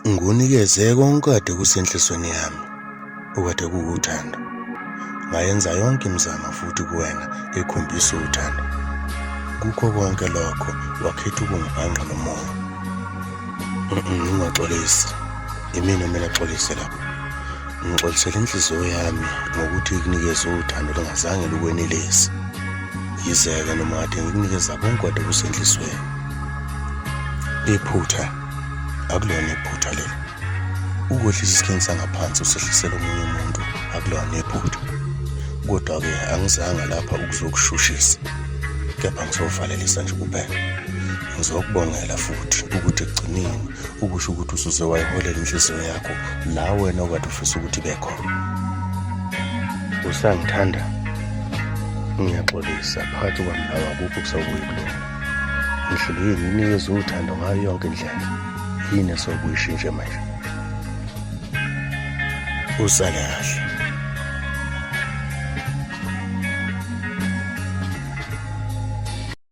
Ngunikeze konke kade kusenhlizweni yami, ukade kuwuthando. Ngayenza yonke imizamo futhi kuwena ekhombisa uthando. Kukho konke lokho wakhetha ukungibhanqa nomoya. Ungaxolisi, imina kumele axolise lapho. Ngixolisela inhliziyo yami ngokuthi ikunikeze uthando lungazange lukwenelisi. Yizeke noma kade ngikunikeza konke kade kusenhlizweni. Iphutha akulona iphutha lelo. Ukwehlisa isikhini sangaphansi usehlisela omunye umuntu akulona iphutha. Kodwa-ke angizanga lapha ukuzokushushisa, kepha ngizovalelisa nje kuphela. Ngizokubongela futhi ukuthi ekugcineni ukusho ukuthi usuze wayiholela inhliziyo yakho la wena okade ufisa ukuthi ibe khona. Usangithanda? Ngiyaxolisa, phakathi kwami nawe akukho kusawukulunga. Ngihlele nginikeze uthando ngayo yonke indlela. Yini esokuyishintshe manje? Usale kahle.